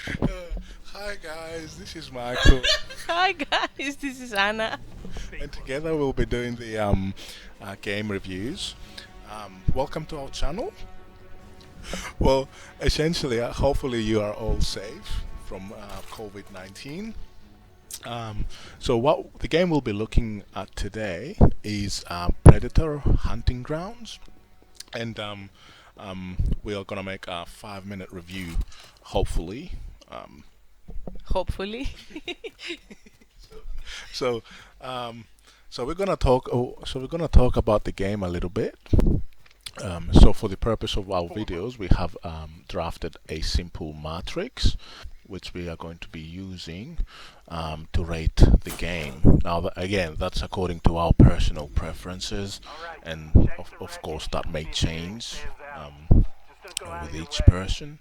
Hi guys, this is Michael, Hi guys, this is Anna. and together we'll be doing the game reviews. Welcome to our channel. Well, essentially, hopefully you are all safe from COVID-19. So what the game we'll be looking at today is Predator Hunting Grounds, and we are gonna make a 5-minute review, hopefully. Um, Hopefully. so um, so we're gonna talk. So we're gonna talk about the game a little bit. So for the purpose of our videos, we have drafted a simple matrix, which we are going to be using to rate the game. Now, again, that's according to our personal preferences, and of course that may change with each person.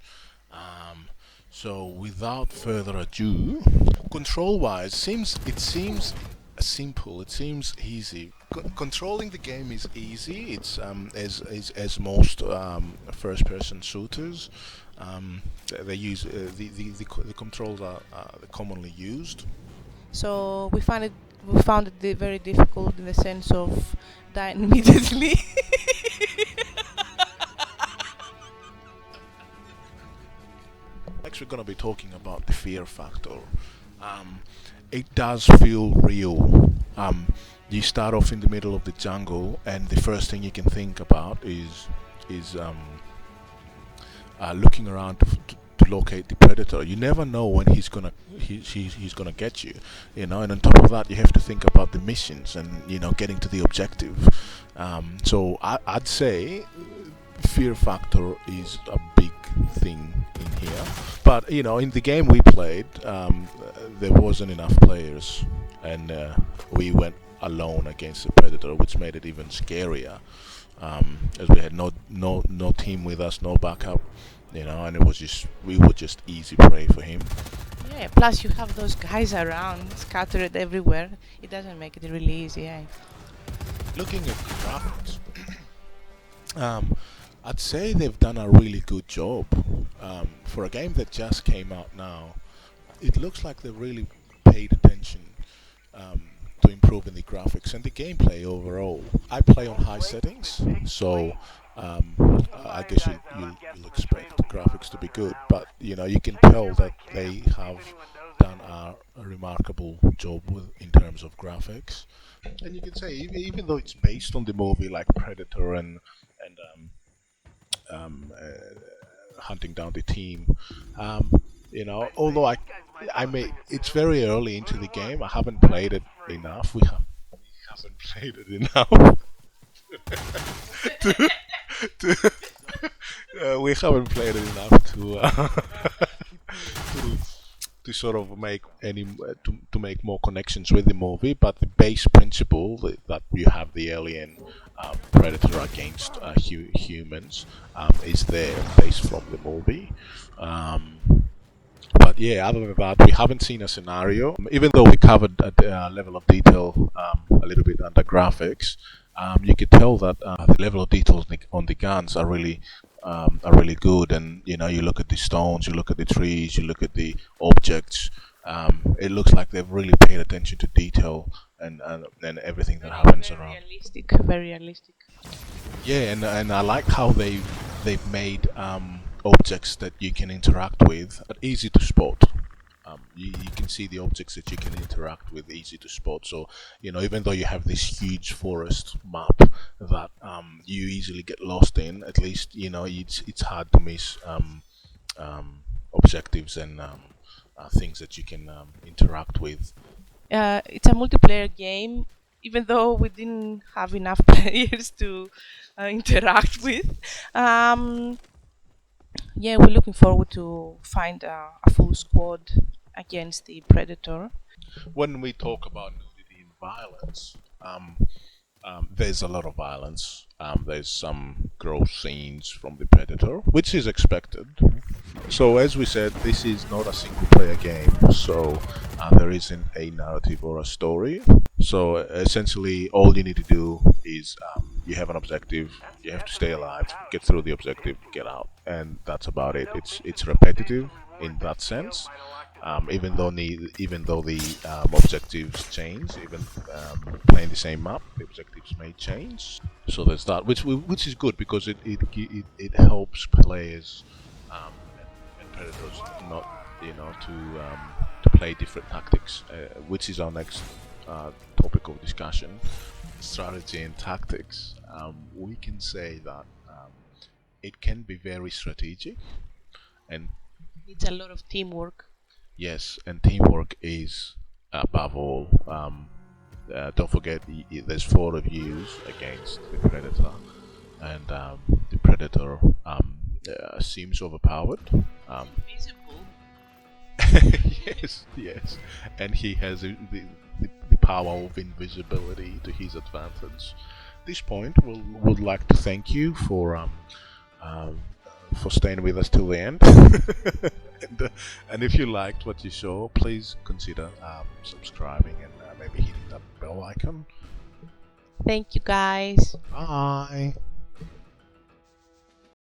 Um, so without further ado, control-wise, it seems simple. It seems easy. Controlling the game is easy. It's as most first-person shooters. They use the controls are commonly used. So we found it very difficult in the sense of dying immediately. Next, we're going to be talking about the fear factor. Um, it does feel real. You start off in the middle of the jungle, and the first thing you can think about is looking around to locate the predator. You never know when he's gonna get you, And on top of that, you have to think about the missions and getting to the objective. So I'd say fear factor is a big thing in here. But in the game we played, there wasn't enough players, and we went alone against the predator, which made it even scarier. As we had no team with us, no backup, and we were just easy prey for him. Yeah, plus you have those guys around scattered everywhere. It doesn't make it really easy, eh? Looking at graphics, um, I'd say they've done a really good job for a game that just came out now. It looks like they've really paid attention um, to improving the graphics and the gameplay overall. I play on high settings, so I guess you'll expect the graphics to be good, but you can tell that they have done a remarkable job in terms of graphics. And you can say even though it's based on the movie like Predator and hunting down the team, although I may it's very early into the game. I haven't played it enough. We haven't played it enough to we haven't played it enough to to sort of make to make more connections with the movie. But the base principle that you have the alien predator against humans is there, based from the movie. Um, but yeah, other than that, we haven't seen a scenario. Even though we covered at the level of detail a little bit under graphics, you could tell that the level of details on the guns are really good. And you look at the stones, you look at the trees, you look at the objects. It looks like they've really paid attention to detail and everything that happens Very around. realistic, very realistic. Yeah, and I like how they've made objects that you can interact with easy to spot. You can see the objects that you can interact with easy to spot. So even though you have this huge forest map that you easily get lost in, at least it's hard to miss objectives and things that you can interact with. It's a multiplayer game, even though we didn't have enough players to interact with. Um, yeah, we're looking forward to find a full squad against the Predator. When we talk about nudity and violence, there's a lot of violence. There's some gross scenes from the Predator, which is expected. So, as we said, this is not a single player game, so there isn't a narrative or a story. So essentially, all you need to do is you have an objective. You have to stay alive, get through the objective, get out, and that's about it. It's repetitive in that sense. Even though the objectives change, even playing the same map, the objectives may change. So there's that, which is good because it helps players and predators not to play different tactics, which is our next topic of discussion: strategy and tactics. We can say that it can be very strategic, and It's a lot of teamwork. yes, and teamwork is above all. Don't forget, there's four of you against the predator, and the predator seems overpowered. Visible. Yes, yes, and he has the power of invisibility to his advantage. At this point, would like to thank you um, for staying with us till the end. And if you liked what you saw, please consider subscribing and maybe hitting that bell icon. Thank you, guys. Bye.